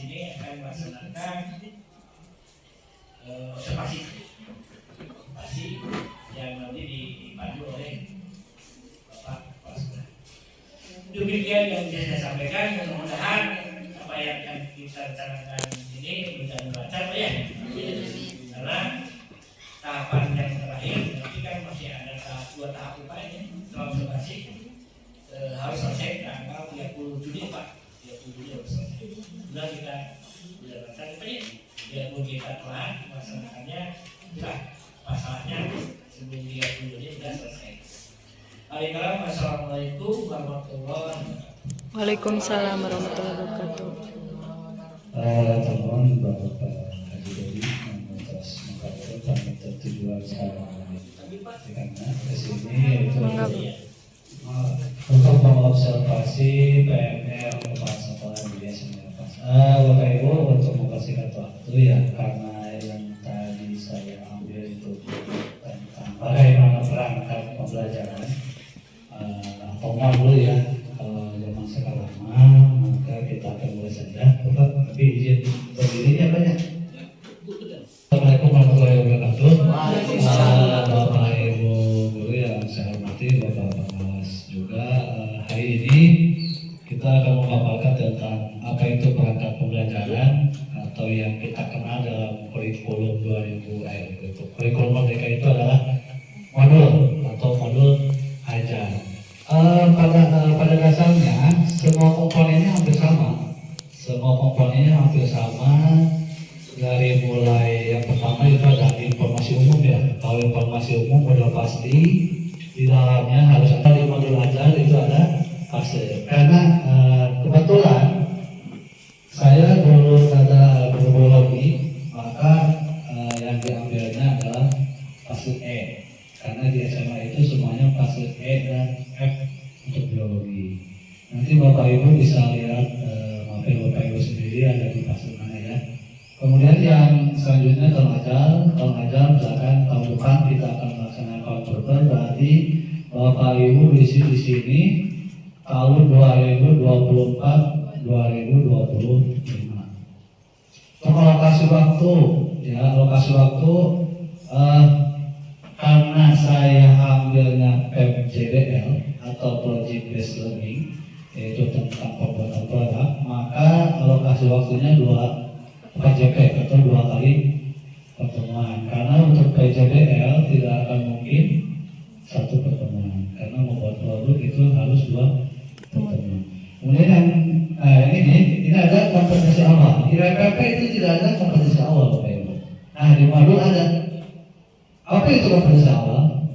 sini akan melaksanakan observasi yang nanti dipandu oleh Bapak Kepala Sekolah. Demikian yang bisa saya sampaikan. Mudah-mudahan apa yang kita rencanakan ini berjalan lancar ya. Karena tahapan yang terakhir nanti kan masih ada dua tahap upaya setelah observasi harus selesai tanggal 30 Juni Pak. 30 Juni harus selesai. Sudah kita lancar Pak ya. Biarpun kita telah melaksanakannya sudah masalahnya sebelum 30 Juni sudah selesai. Assalamualaikum warahmatullahi wabarakatuh. Waalaikumsalam warahmatullahi wabarakatuh. Teman Bapak Haji Dodi atas mengkaitkan tentang tujuan sekarang karena kesini itu untuk mengobservasi PMR kepala sekolah di SMA. Bapak Ibu untuk mempersingkat waktu ya, karena yang tadi saya ambil itu tentang bagaimana perangkat pembelajaran formal dulu ya. Kalau zaman sekarang maka kita akan mulai saja. Bapak tapi izin berdirinya banyak. Assalamualaikum warahmatullahi wabarakatuh. Bapak Ibu guru yang saya hormati, Bapak Mas juga, hari ini kita akan memaparkan tentang apa itu perangkat pembelajaran atau yang kita kenal dalam kurikulum 2000 itu. Kurikulum Merdeka itu adalah modul ajar. Pada dasarnya semua komponennya hampir sama. Dari mulai yang pertama itu ada informasi umum ya. Kalau informasi umum udah pasti di dalamnya harus ada di modul ajar itu ada fase. Karena kebetulan saya dulu ada biologi, maka yang diambilnya adalah fase E. Karena di SMA itu semuanya fase E dan F untuk biologi. Nanti Bapak Ibu bisa lihat, Bapak Ibu sendiri ada di fase mana ya. Kemudian yang selanjutnya tahun ajar misalkan tahun depan kita akan melaksanakan program, berarti Bapak Ibu di sini tahun 2024 2025. Untuk alokasi waktu ya, karena saya ambilnya PJDL atau Project Based Learning, yaitu tentang pembuatan produk, maka alokasi waktunya 2 PJP atau 2 kali pertemuan. Karena untuk PJDL tidak akan mungkin 1 pertemuan, karena membuat produk itu harus 2 pertemuan. Kemudian yang ini ada kompetensi awal. Di RPP itu tidak ada kompetensi awal Bapak Ibu. Nah di modul ada. Apa itu kompetensi awal?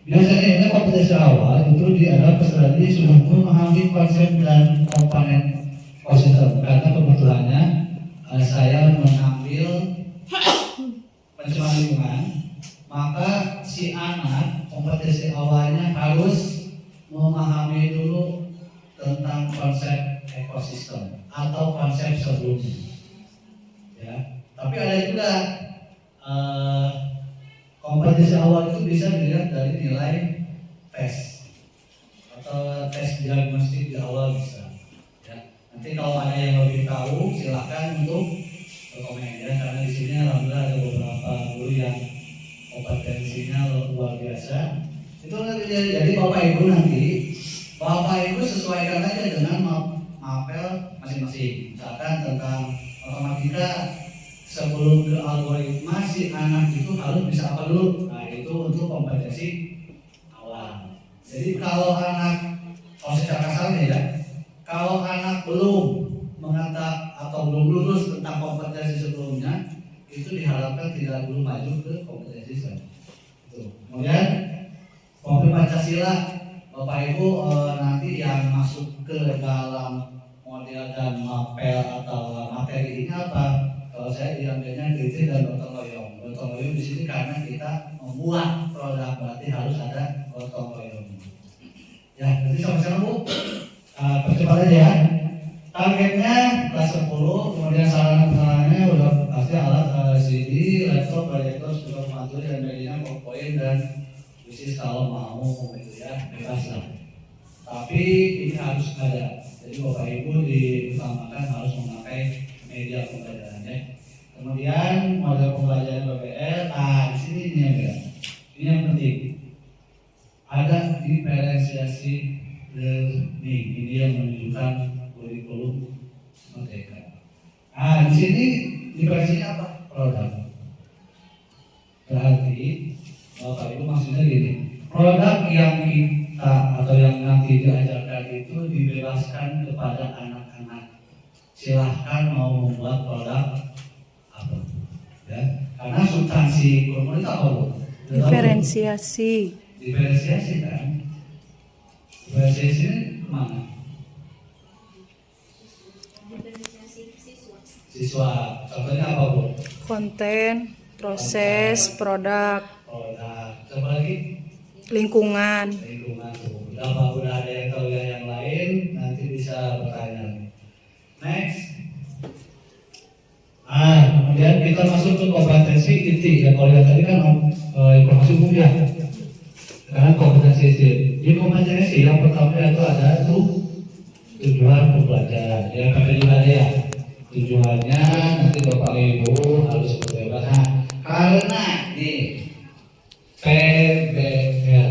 Biasanya ini kompetensi awal itu ada peserta sudah memahami konsep dan komponen ekosistem. Karena kebetulannya saya mengambil pencemaran lingkungan, maka si anak kompetensi awalnya harus memahami dulu tentang konsep ekosistem atau konsep sebelumnya. Ya, tapi ada juga kompetensi awal itu bisa dilihat dari nilai tes atau tes diagnostik di awal bisa. Ya. Nanti kalau ada yang lebih tahu silakan untuk komen ya, karena di sini alhamdulillah ada beberapa guru yang kompetensinya luar biasa. Itu nanti jadi Bapak Ibu sesuaikan aja dengan mapel masing-masing. Misalkan tentang matematika, sebelum ke algoritma si anak itu harus bisa apa dulu? Nah itu untuk kompetensi awal. Jadi kalau secara kasarnya ya, kalau anak belum mengatakan atau belum lulus tentang kompetensi sebelumnya, itu diharapkan tidak dulu maju ke kompetensi selanjutnya. Kemudian Kompi Pancasila, Bapak Ibu nanti yang masuk ke dalam model dan mapel atau materi ini apa? Kalau saya diambilnya kritik dan gotong royong. Gotong royong di sini karena kita membuat produk, berarti harus ada gotong royong. Ya, nanti sama-sama Bu. Percepat aja ya. Targetnya kelas 10, kemudian sarana-sarananya udah pasti alat CD, laptop, proyektor, speaker materi dan medianya PowerPoint dan bisnis kalau mau gitu ya, bebas lah. Tapi ini harus ada. Jadi Bapak Ibu diutamakan harus memakai media pembelajaran ya. Kemudian model pembelajaran PBL, nah di sini ini yang beda. Ini yang penting. Ada diferensiasi learning, ini yang menunjukkan kurikulum merdeka. Nah di sini diferensinya apa? Produk. Berarti Bapak Ibu maksudnya gini, produk yang kita atau yang nanti diajarkan itu dibebaskan kepada anak-anak. Silahkan mau membuat produk apa, ya? Karena substansi kurikulum itu apa, Bu? Diferensiasi. Diferensiasi kan? Diferensiasi ini kemana? Siswa. Contohnya apa, Bu? Konten, proses, produk, Coba lagi. lingkungan. Lingkungan tuh. Udah ada yang tahu yang lain, nanti bisa bertanya. Next. Kemudian kita masuk ke kompetensi inti. Ya kalau yang tadi kan informasi umum ya. Sekarang kompetensi inti. Di kompetensi yang pertama itu ada tujuan pembelajaran. Ya kata juga ada ya. Tujuannya nanti Bapak Ibu harus seperti apa? Nah, karena nih PBL,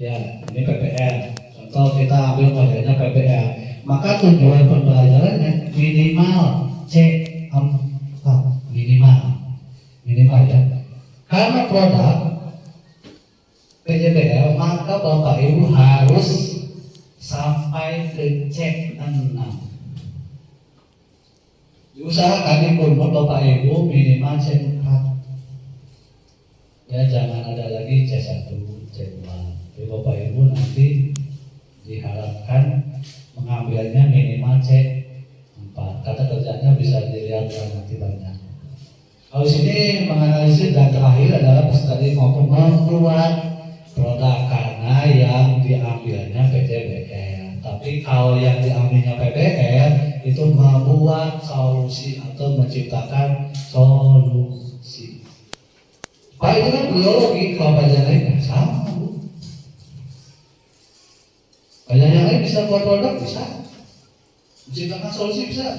ya ini PBL. Contoh kita ambil modelnya PBL. Maka tujuan pembelajarannya minimal C4, minimal ya. Karena produk PJBL, maka Bapak Ibu harus sampai ke C6. Diusahakan di Bapak Ibu minimal C4. Ya jangan ada lagi C1, C2. Jadi Bapak Ibu nanti diharapkan mengambilnya minimal C4. Kata kerjanya bisa dilihat nanti banyak. Kalau sini menganalisis dan terakhir adalah tadi membuat produk karena yang diambilnya PJBL. Tapi kalau yang diambilnya PBL itu membuat solusi atau menciptakan solusi. Pak itu kan biologi, kalau pelajaran lain kan sama, Bu. Pelajaran lain bisa buat produk, bisa. Menciptakan solusi bisa.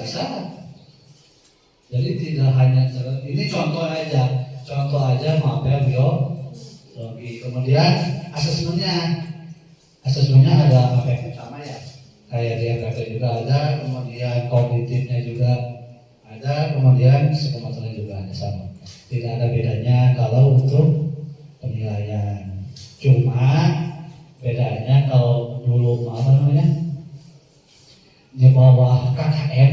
Jadi tidak hanya ini contoh aja maaf ya biologi. Kemudian asesmennya ada apa yang pertama ya, kayak dia kata juga ada, kemudian kognitifnya juga ada, kemudian psikomotornya juga ada sama. Tidak ada bedanya kalau untuk penilaian. Cuma bedanya kalau dulu di bawah KKM,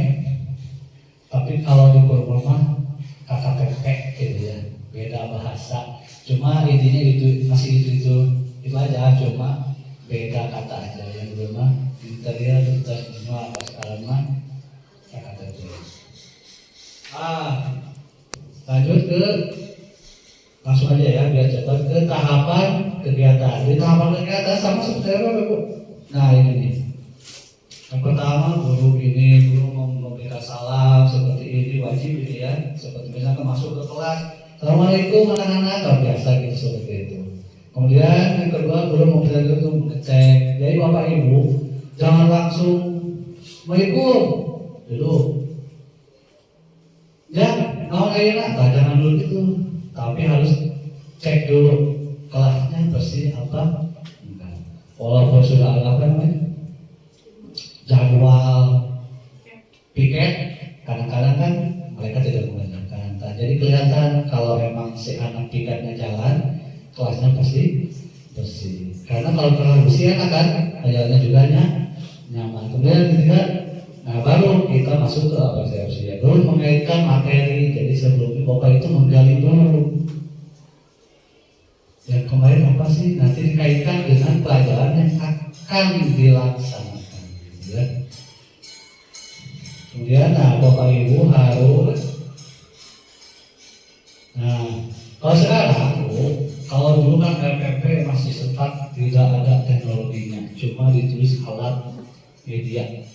tapi kalau di kurikulum KKPP gitu ya, beda bahasa. Cuma intinya itu masih itu aja, cuma beda kata aja. Yang dulu mah interior kita semua apa sekarang mah KKPP. Lanjut ke langsung aja ya biar cepat ke tahapan kegiatan. Di tahapan kegiatan sama seperti apa, Bu? Nah ini nih. Yang pertama guru memberikan salam seperti ini wajib ini ya. Seperti misalnya masuk ke kelas, Assalamualaikum anak-anak, biasa gitu seperti itu. Kemudian yang kedua guru memberikan itu mengecek. Jadi Bapak Ibu jangan langsung Assalamualaikum dulu. Ya, jangan dulu gitu. Tapi harus cek dulu kelasnya bersih apa enggak. Walaupun sudah ada apa namanya jadwal piket, kadang-kadang kan mereka tidak mengerjakan. Jadi kelihatan kalau memang si anak piketnya jalan, kelasnya pasti bersih. Karena kalau terlalu bersih akan jalannya juga nyaman. Kemudian ketiga, baru kita masuk ke apresiasi. Dulu mengaitkan materi. Jadi sebelumnya Bapak itu menggali dulu. Yang kemarin apa sih? Nanti dikaitkan dengan pelajaran yang akan dilaksanakan. Ya. Kemudian Bapak Ibu harus. Kalau sekarang kalau dulu kan RPP masih sempat tidak ada teknologinya, cuma ditulis alat media.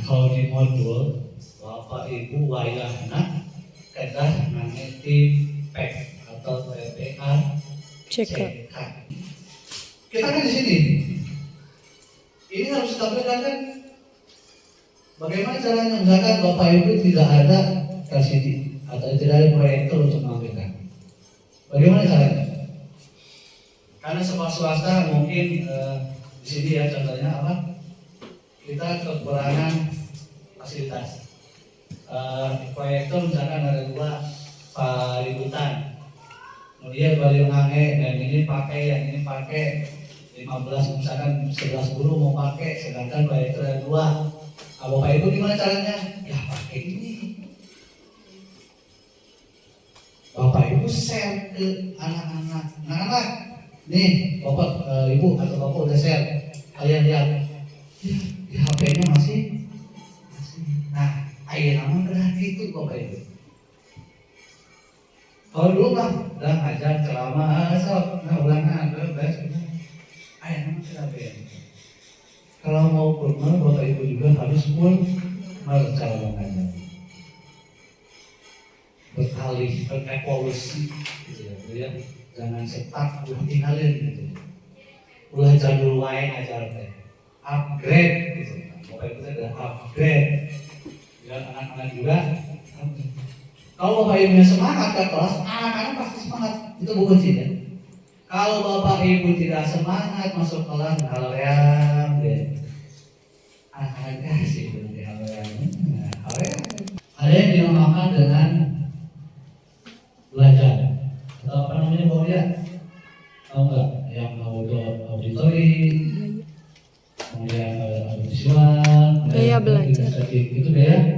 Kalau di modul Bapak Ibu wayahna kedah ngangeti PEK atau PPA CK. Kita kan di sini. Ini harus ditampilkan kan Bagaimana caranya? Misalkan Bapak Ibu tidak ada LCD atau tidak ada proyektor untuk menampilkan. Bagaimana caranya? Karena sekolah swasta mungkin di sini ya contohnya apa? Kita kekurangan fasilitas. Proyektor misalkan ada 2 paributan, kemudian baliho ngange dan ini pakai, yang ini pakai 15, misalkan 11 guru mau pakai, sedangkan proyektor ada 2. Bapak Ibu gimana caranya? Ya pakai ini. Bapak Ibu share ke anak-anak. Anak-anak, nih Bapak Ibu atau Bapak udah share. Kalian lihat, ya, di HP-nya masih. Nah, ayo nama berarti itu Bapak Ibu. Kalau dulu mah udah ngajar ceramah, nah ulangan, beres. Ayo nama berarti. Kalau mau formal, Bapak Ibu juga harus full cara mengajar. Beralih, berevolusi, gitu ya. Jangan setak, udah tinggalin gitu. Ulah jadul wae ngajar teh. Upgrade gitu. Bapak Ibu teh ada upgrade. Dan anak-anak juga. Kalau Bapak Ibunya semangat ke kelas, anak-anak pasti semangat. Itu bukan sih ya. Kalau Bapak Ibu tidak semangat masuk kelas, halean deh. Anak-anak sih berarti halean. Ada yang dinamakan dengan belajar. Atau apa namanya Bapak ya? Tahu nggak? Yang auditori, kemudian visual, Gaya belajar. Itu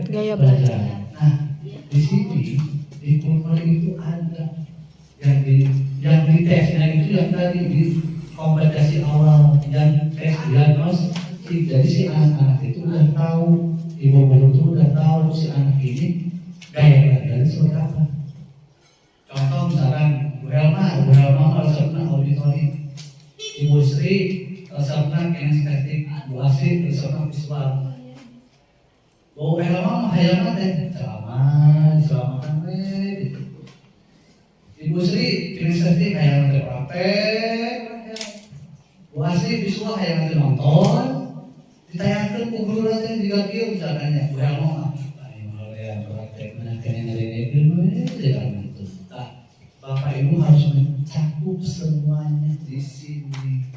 gaya belajar. Nah, di sini di formal itu ada yang di tesnya itu yang tadi di kompetensi awal dan tes diagnostik. Jadi si anak-anak itu udah tahu, ibu guru itu udah tahu si anak ini gaya belajar seperti apa. Contoh misalkan Bu Helma resepnya auditori, Ibu Sri resepnya kinestetik, Bu Asih resepnya visual. Bu Helma hayangna teh ceramah gitu. Ibu Sri kinestetik hayang teh praktek, Bu Asih visual hayang teh nonton, ditayangkeun ku guru teh juga kieu misalnya Bu Helma ayo ya praktek mana kene ngeureunikeun we kan itu. Bapak Ibu harus mencakup semuanya di sini.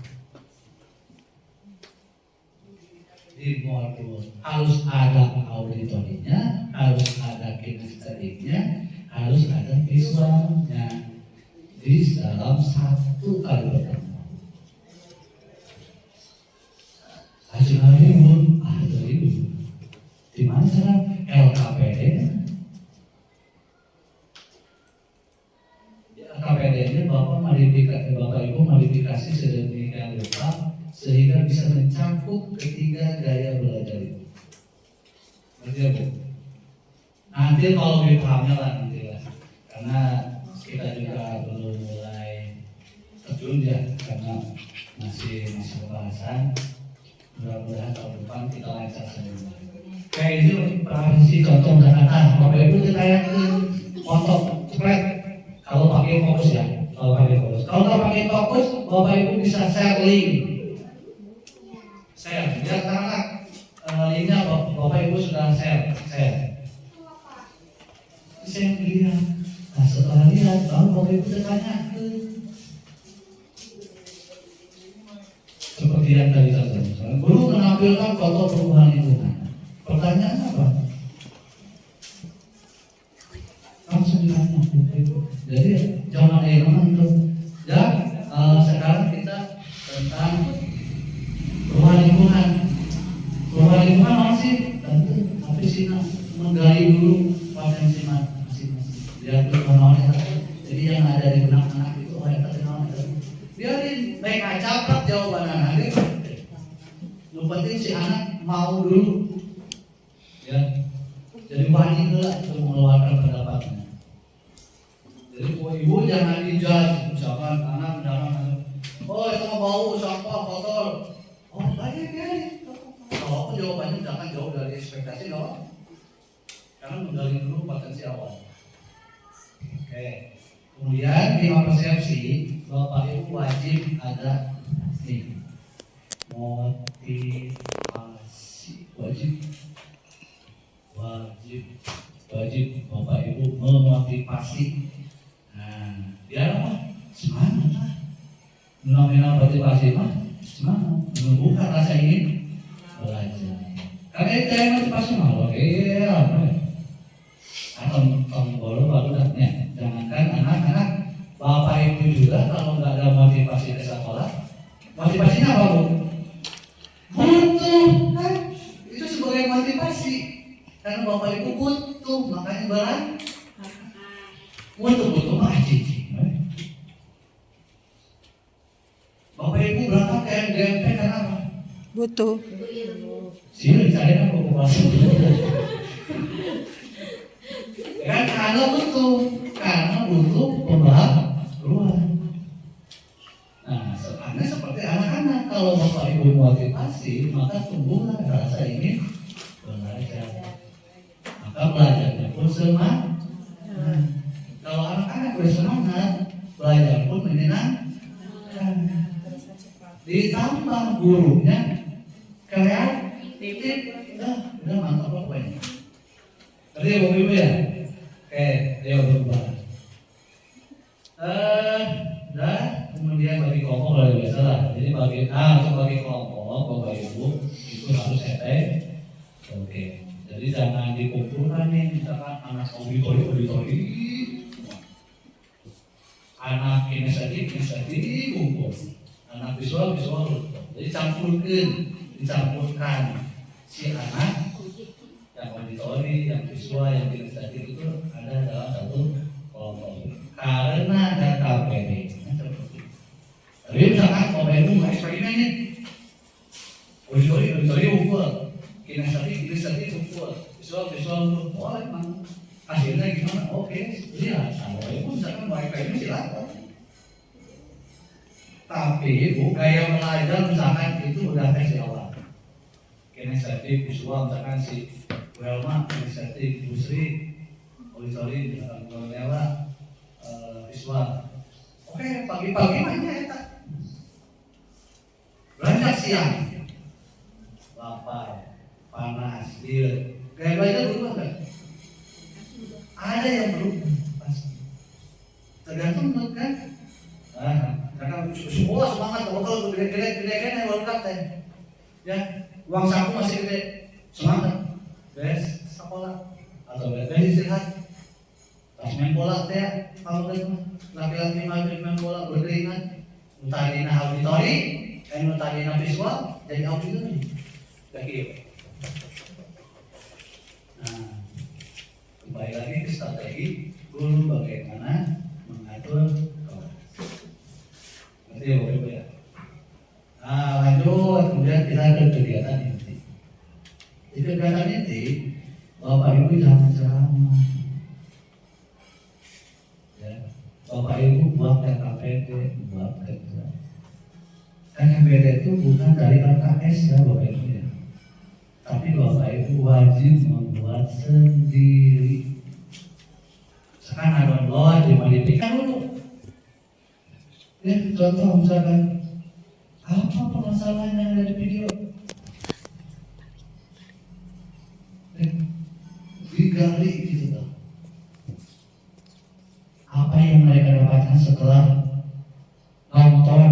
Di modul harus ada auditorinya, harus ada kinestetiknya, harus ada visualnya di dalam satu kali pertemuan. Ibu, di mana sekarang LKPD? LKPD-nya Bapak Ibu modifikasi sedemikian rupa sehingga bisa mencakup ketiga gaya belajar itu. Berarti ya Bu? Nanti kalau lebih pahamnya lah nanti lah, karena kita juga belum mulai terjun ya, karena masih pembahasan. Mudah-mudahan tahun depan kita lancar semua. Kayak ini provinsi contoh Jakarta, Bapak Ibu ditayangkan foto spread. Kalau pakai fokus ya, kalau nggak pakai fokus, Bapak Ibu bisa share link. Share, biar anak linknya Bapak Ibu sudah share. Saya lihat, nah setelah lihat, baru Bapak Ibu bertanya. Seperti yang tadi saya sampaikan, guru menampilkan foto perubahan lingkungan. Pertanyaan apa? Langsung ditanya. Jadi jangan itu. Dan sekarang kita tentang perubahan lingkungan. Perubahan lingkungan masih tentu, tapi sih menggali dulu potensi masing-masing. Lihat dulu namanya. Jadi yang ada di benak anak itu ada namanya. Biarin mereka catat jawaban anak. Yang penting si anak mau dulu, ya. Jadi wani dulu untuk mengeluarkan pendapatnya. Jadi ibu jangan dijudge, misalkan anak oh itu mau bau sampah kotor, oh banyak ya. Kalau aku jawabannya jangan jauh dari ekspektasi dong, karena menggali dulu potensi awal. Oke. Kemudian 5 persepsi, Bapak Ibu wajib ada nih motivasi, wajib fenomena motivasi mah semangat menumbuhkan rasa ingin belajar. Karena itu yang motivasi mah oke apa ya? Atau tombol baru datanya. Jangankan anak-anak, bapak ibu juga kalau nggak ada motivasi ke sekolah, motivasinya apa bu? Butuh kan? Itu sebagai motivasi. Karena bapak ibu butuh, makanya barang butuh mah cici. Bapak ibu berangkat ke MDMP karena apa? Butuh. Sini saya kan populasi. Kan karena butuh pembaharuan. Nah, sebenarnya seperti anak-anak kalau bapak ibu motivasi maka tumbuhlah rasa ingin belajar. Maka belajarnya pun semangat. Nah, kalau anak-anak bersemangat, belajar pun menyenangkan. Ditambah gurunya kreatif, udah mantap pokoknya. Tadi ya bapak ibu ya. Oke, ayo berubah. Dan kemudian bagi kelompok luar biasa lah. Jadi untuk bagi kelompok bapak ibu itu harus setek. Oke. Jadi jangan dikumpulkan nih, misalkan anak auditori, anak kinestetik kumpul, anak visual. Jadi dicampurkan si anak yang auditori, yang visual, yang kinestetik itu ada dalam satu kelompok. Karena ada KPD. Tapi misalkan KPD mau eksperimen nih, auditori ukur, kinestetik ukur, visual ukur, boleh mang. Hasilnya gimana? Oke, lihat. Kalau ibu misalkan mau eksperimen silakan. Tapi ibu gaya belajar misalkan itu udah tes di awal. Kinestetik visual misalkan si Welma kinestetik, Busri auditori, misalkan Nela visual. Oke, pagi-pagi mainnya eta. Belajar siang. Lapar, panas, dia. Gaya belajar berubah kan? Ada yang berubah pasti. Tergantung kan? Karena semua semangat kalau gede yang baru kapten. Ya, uang saku masih gede, semangat. Beres sekolah atau beres istirahat. Pas main bola teh, kalau laki-laki main bola berkeringat, utadina auditori, utadina visual, jadi auditori. Begitu. Nah, kembali lagi ke strategi guru bagaimana mengatur kelas. Nanti ya Bapak Ibu ya. Nah, lanjut kemudian kita ke kegiatan inti. Di kegiatan inti, Bapak Ibu jangan ceramah. Bapak Ibu buat KKPD, buat kerja. KKPD itu bukan dari LKS ya Bapak Ibu ya. Tapi Bapak Ibu wajib membuat sendiri. Sekarang download, dimodifikasi dulu. Ya, contoh misalkan apa permasalahan yang ada di video? Digali gitu loh. Apa yang mereka dapatkan setelah nonton?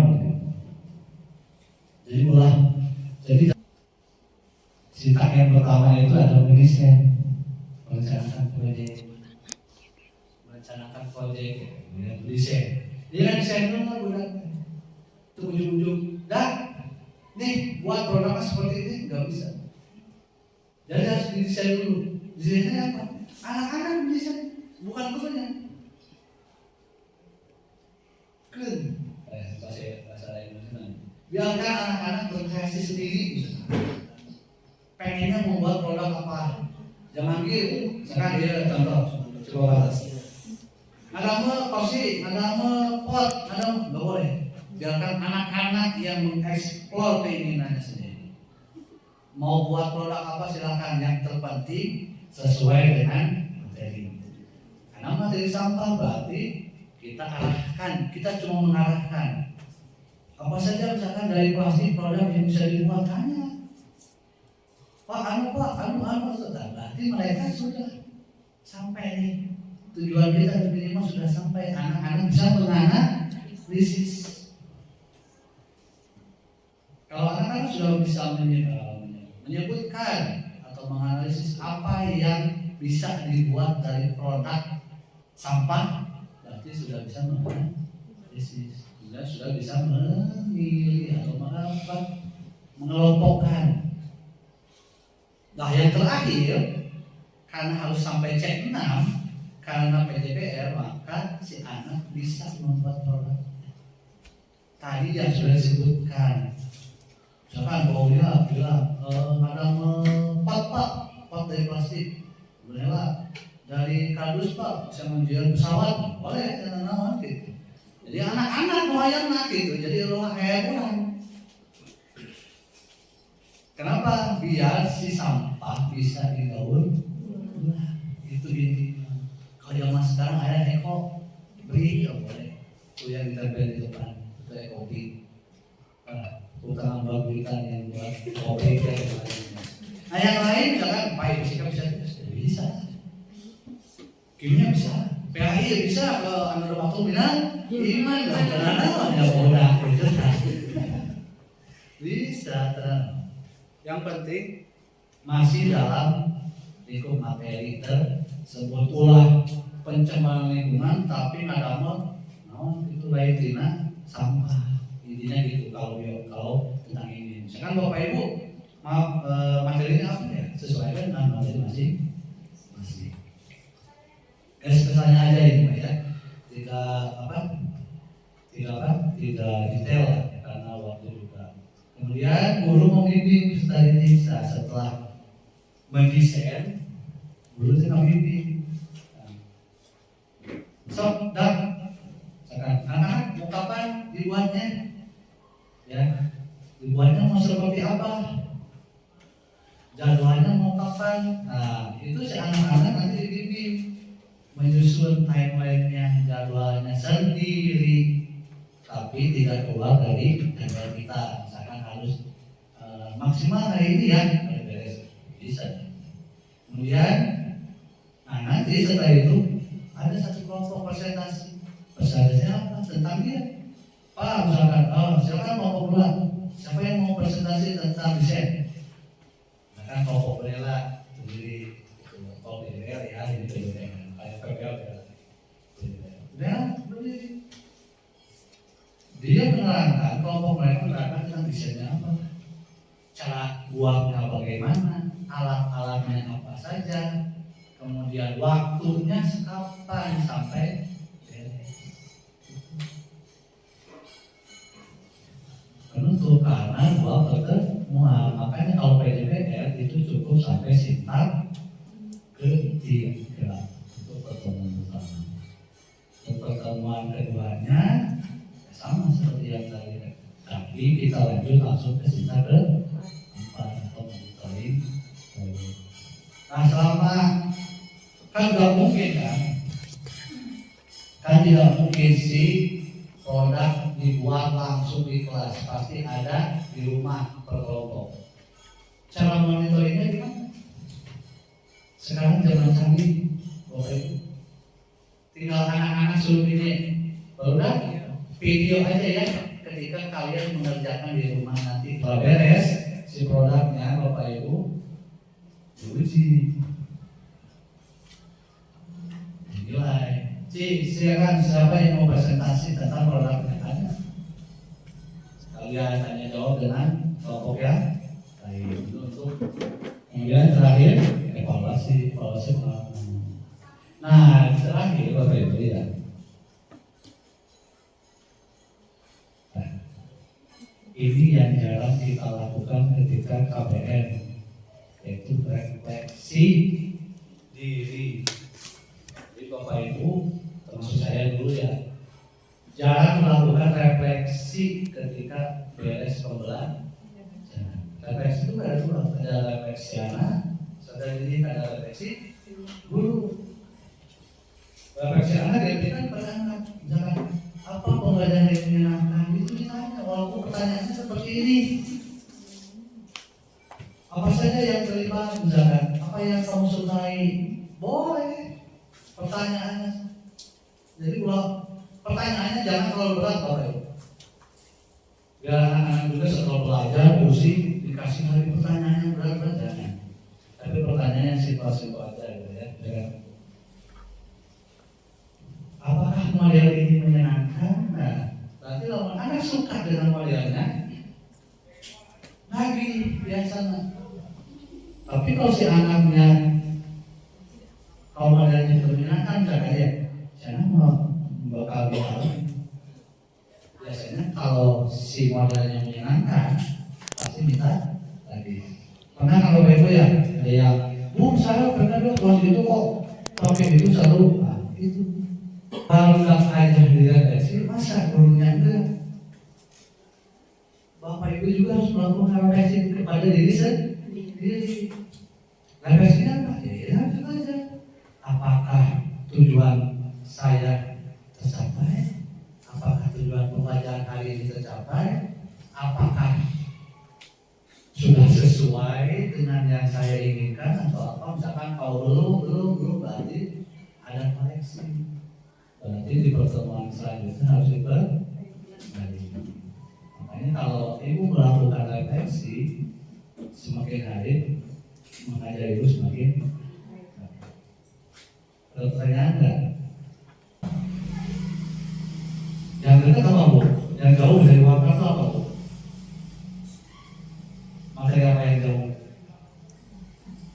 Jadi ulang. Jadi cerita yang pertama itu adalah desain, merencanakan proyek, desain. Dia kan desain dulu kan bukan? Itu ujung-ujung. Dan nih buat produk seperti ini nggak bisa. Jadi harus didesain dulu. Desainnya apa? Anak-anak desain, bukan gurunya. Bahasa Indonesia. Biarkan anak-anak berkreasi sendiri misalnya. Pengennya membuat produk apa? Jangan gitu. Misalkan dia contoh coba batas. Ada porsi, ada pot, ada nggak boleh. Biarkan anak-anak yang mengeksplor keinginannya sendiri. Mau buat produk apa silakan. Yang terpenting sesuai dengan materi. Karena materi sampah berarti kita arahkan, kita cuma mengarahkan. Apa saja misalkan dari plastik produk yang bisa dibuat hanya Pak, berarti mereka sudah sampai nih. Tujuan kita minimal sudah sampai, anak-anak bisa menganalisis. kan sudah bisa menyebutkan atau menganalisis apa yang bisa dibuat dari produk sampah, berarti sudah bisa menganalisis, sudah bisa memilih atau mengelompokkan. Nah yang terakhir, karena harus sampai cek 6 karena PJBR, maka si anak bisa membuat produk tadi yang sudah disebutkan. Misalkan bahwa dia bilang ada pot dari plastik, bolehlah dari kardus Pak bisa menjual pesawat, boleh jangan gitu. Jadi anak-anak doyan gitu, jadi rumah hewan. Kenapa? Biar si sampah bisa digaul. Nah, itu intinya. Kalau zaman sekarang ada eko, beli ya boleh. Itu yang ditempel di depan, itu ekopi. Utang bagikan yang buat kopi dan lainnya. Nah yang lain misalkan pahit fisika bisa, kimia bisa, PAI bisa, ke anu waktu minat, iman lah, karena ya bodoh itu bisa terang. Yang penting masih dalam lingkup materi tersebut. Ulah pencemaran lingkungan tapi ngadamel naon itu lain tina sampah. Intinya gitu kalau tentang ini. Misalkan Bapak Ibu materinya apa ya? Sesuaikan dengan materi masing-masing. Kesannya aja ini Pak ya. Tidak detail karena waktu juga. Kemudian guru membimbing peserta didik setelah mendesain, guru itu membimbing. Dan anak-anak mau kapan dibuatnya? Ya, dibuatnya mau seperti apa? Jadwalnya mau kapan? Nah, itu si anak-anak nanti dibimbing menyusun timeline-nya, jadwalnya sendiri, tapi tidak keluar dari jadwal kita. Misalkan harus maksimal hari ini ya, beres bisa. Kemudian, nah nanti setelah itu ada satu kelompok presentasi. Presentasinya apa? Tentang dia. Pak, misalkan, siapa yang mau pemula? Siapa yang mau presentasi tentang desain? Nah kan kelompok bela sendiri, kelompok BDR ya, ini BDR, kayak PPL ya. Udah, berdiri. Dia menerangkan, kelompok mereka menerangkan tentang desainnya apa, cara buatnya bagaimana, alat-alatnya apa saja, kemudian waktunya kapan sampai penutup. Karena gua pertemuan, makanya kalau PJBR itu cukup sampai sintak ketiga untuk pertemuan pertama. Untuk pertemuan keduanya sama seperti yang tadi, tapi kita lanjut langsung ke sintak keempat atau monitoring. Nah selama kan tidak mungkin kan tidak mungkin sih produk dibuat langsung di kelas, pasti ada di rumah per kelompok. Cara monitoringnya gimana? Sekarang zaman canggih, Bapak Ibu, tinggal anak-anak suruh ini, udah video aja ya. Ketika kalian mengerjakan di rumah nanti kalau beres si produknya Bapak Ibu diuji, dinilai. Silakan siapa yang mau presentasi tentang produknya ada. Sekalian tanya jawab dengan kelompok yang lain untuk kemudian terakhir evaluasi pengalaman. Nah terakhir Bapak Ibu ya. Nah, ini yang jarang kita lakukan ketika KBM, yaitu refleksi diri. Jadi Bapak Ibu, termasuk saya dulu ya, jarang melakukan refleksi ketika beres pembelajaran. Refleksi itu ada dua, ada refleksi anak, sadar diri, ada refleksi guru. Refleksi anak diberikan pada anak, misalkan apa pembelajaran yang menyenangkan itu ditanya, walaupun pertanyaannya seperti ini. Apa saja yang terlibat, misalkan apa yang kamu sukai, boleh. Pertanyaannya, jadi kalau pertanyaannya jangan terlalu berat Bapak Ibu. Biar anak-anak juga setelah belajar pusing dikasih hari pertanyaan yang berat-berat jangan. Tapi pertanyaan yang simpel-simpel aja gitu ya. Apakah model ini menyenangkan? Nah, berarti kalau anak suka dengan modelnya, lagi biasanya. Tapi kalau si anaknya kalau modelnya itu menyenangkan, jangan mau bakal tahu. Biasanya kalau si modelnya menyenangkan, pasti minta lagi. Karena kalau itu ya, ada yang, saya pernah dong kalau itu kok pakai itu selalu, itu. Kalau nggak aja direfleksi, masa gurunya enggak? Bapak Ibu juga harus melakukan refleksi kepada diri sendiri. Refleksinya apa? Ya aja. Apakah tujuan saya tercapai? Apakah tujuan pembelajaran hari ini tercapai? Apakah sudah sesuai dengan yang saya inginkan atau apa? Misalkan kalau belum berarti ada koreksi. Berarti di pertemuan selanjutnya harus diperbaiki. Makanya kalau ibu melakukan refleksi, semakin hari mengajar ibu semakin. Ada pertanyaan enggak? Yang dekat apa bu? Yang jauh dari waktu apa bu? Materi apa yang jauh?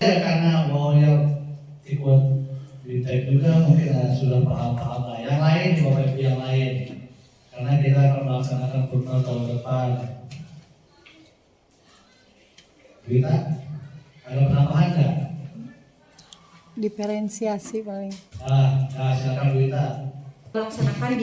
Ya karena mau yang ikut di TEK juga mungkin sudah paham-paham lah. Yang lain, Bapak Ibu yang lain. Karena kita akan melaksanakan kursus tahun depan. Kita ada penambahan nggak? Diferensiasi paling. Silakan Bu Ita. Melaksanakan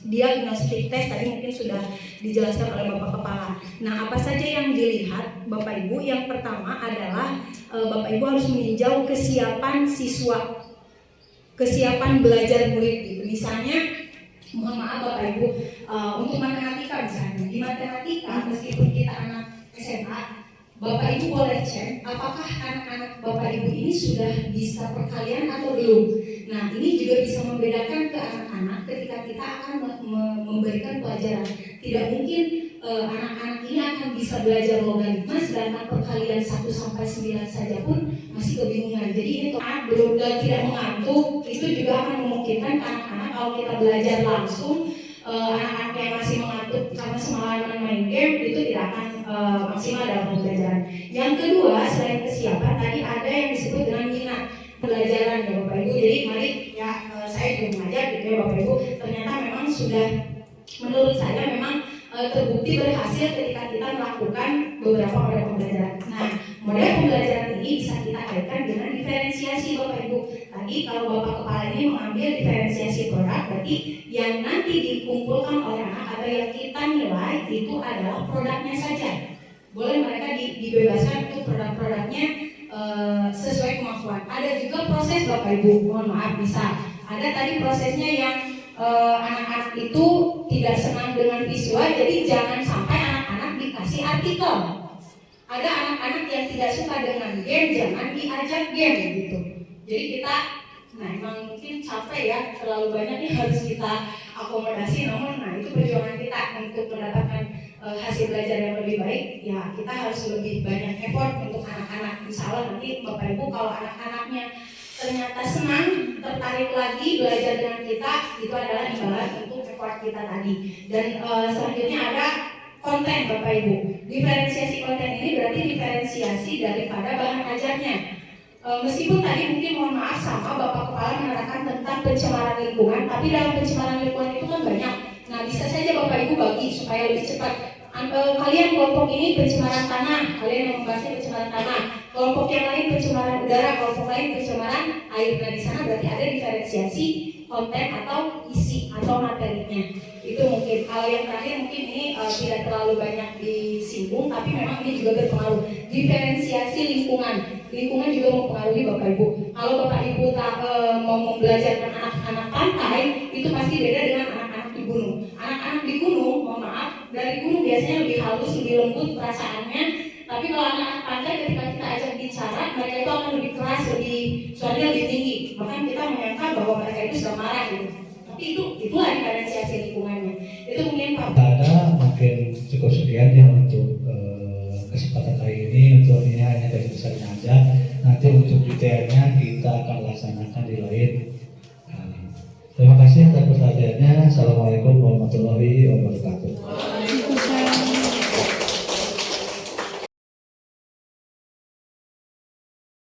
diagnostik tes tadi mungkin sudah dijelaskan oleh Bapak Kepala. Nah, apa saja yang dilihat Bapak Ibu? Yang pertama adalah Bapak Ibu harus meninjau kesiapan siswa, kesiapan belajar murid gitu. Misalnya, mohon maaf Bapak Ibu, untuk matematika misalnya, di matematika meskipun kita anak SMA, Bapak Ibu boleh cek apakah anak-anak Bapak Ibu ini sudah bisa perkalian atau belum. Nah, ini juga bisa membedakan ke anak-anak ketika kita akan memberikan pelajaran. Tidak mungkin anak-anak ini akan bisa belajar logaritma sedangkan perkalian 1 sampai 9 saja pun masih kebingungan. Jadi ini belum dan tidak mengantuk, itu juga akan memungkinkan anak-anak kalau kita belajar langsung, anak-anak yang masih mengantuk karena semalaman main game itu tidak akan maksimal dalam pembelajaran. Yang kedua, selain kesiapan tadi ada yang disebut dengan minat pelajaran ya Bapak Ibu. Jadi mari ya saya juga mengajar gitu ya Bapak Ibu. Ternyata memang sudah menurut saya memang terbukti berhasil ketika kita melakukan beberapa model pembelajaran. Nah, model pembelajaran ini bisa kita kaitkan dengan diferensiasi Bapak Ibu. Tadi kalau Bapak Kepala ini mengambil diferensiasi produk, berarti yang nanti dikumpulkan oleh anak atau yang kita nilai itu adalah produknya saja. Boleh mereka dibebaskan untuk produk-produknya sesuai kemampuan. Ada juga proses Bapak Ibu, mohon maaf bisa. Ada tadi prosesnya yang anak-anak itu tidak senang dengan visual, jadi jangan sampai anak-anak dikasih artikel. Ada anak-anak yang tidak suka dengan game, jangan diajak game gitu. Jadi kita, emang mungkin capek ya, terlalu banyak yang harus kita akomodasi. Namun, itu perjuangan kita untuk mendapatkan hasil belajar yang lebih baik. Ya, kita harus lebih banyak effort untuk anak-anak. Insya Allah nanti Bapak Ibu kalau anak-anaknya ternyata senang, tertarik lagi belajar dengan kita, itu adalah imbalan untuk effort kita tadi. Dan selanjutnya ada konten Bapak Ibu. Diferensiasi konten ini berarti diferensiasi daripada bahan ajarnya. Meskipun tadi mungkin mohon maaf sama Bapak Kepala menerangkan tentang pencemaran lingkungan, tapi dalam pencemaran lingkungan itu kan banyak. Nah, bisa saja Bapak Ibu bagi supaya lebih cepat. Kalian kelompok ini pencemaran tanah, kalian yang membahasnya pencemaran tanah. Kelompok yang lain pencemaran udara, kelompok lain pencemaran air. Nah, di sana berarti ada diferensiasi konten atau isi atau materinya. Itu mungkin. Kalau yang terakhir mungkin ini tidak terlalu banyak disinggung, tapi memang ini juga berpengaruh. Diferensiasi lingkungan. Lingkungan juga mempengaruhi Bapak Ibu. Kalau Bapak Ibu mau membelajarkan anak-anak pantai, itu pasti beda dengan anak-anak di gunung. Anak-anak di gunung, mohon maaf, dari gunung biasanya lebih halus, lebih lembut perasaannya. Tapi kalau anak-anak pantai ketika kita ajak bicara, mereka itu akan lebih keras, suaranya lebih tinggi. Bahkan kita menyangka bahwa mereka itu sudah marah gitu. Tapi itulah diferensiasi lingkungannya. Itu mungkin Pak. Ada makin sekian ya untuk kesempatan kali ini. Untuk ini hanya garis besarnya aja. Nanti untuk detailnya kita akan laksanakan di lain kali. Terima kasih atas perhatiannya. Assalamualaikum warahmatullahi wabarakatuh.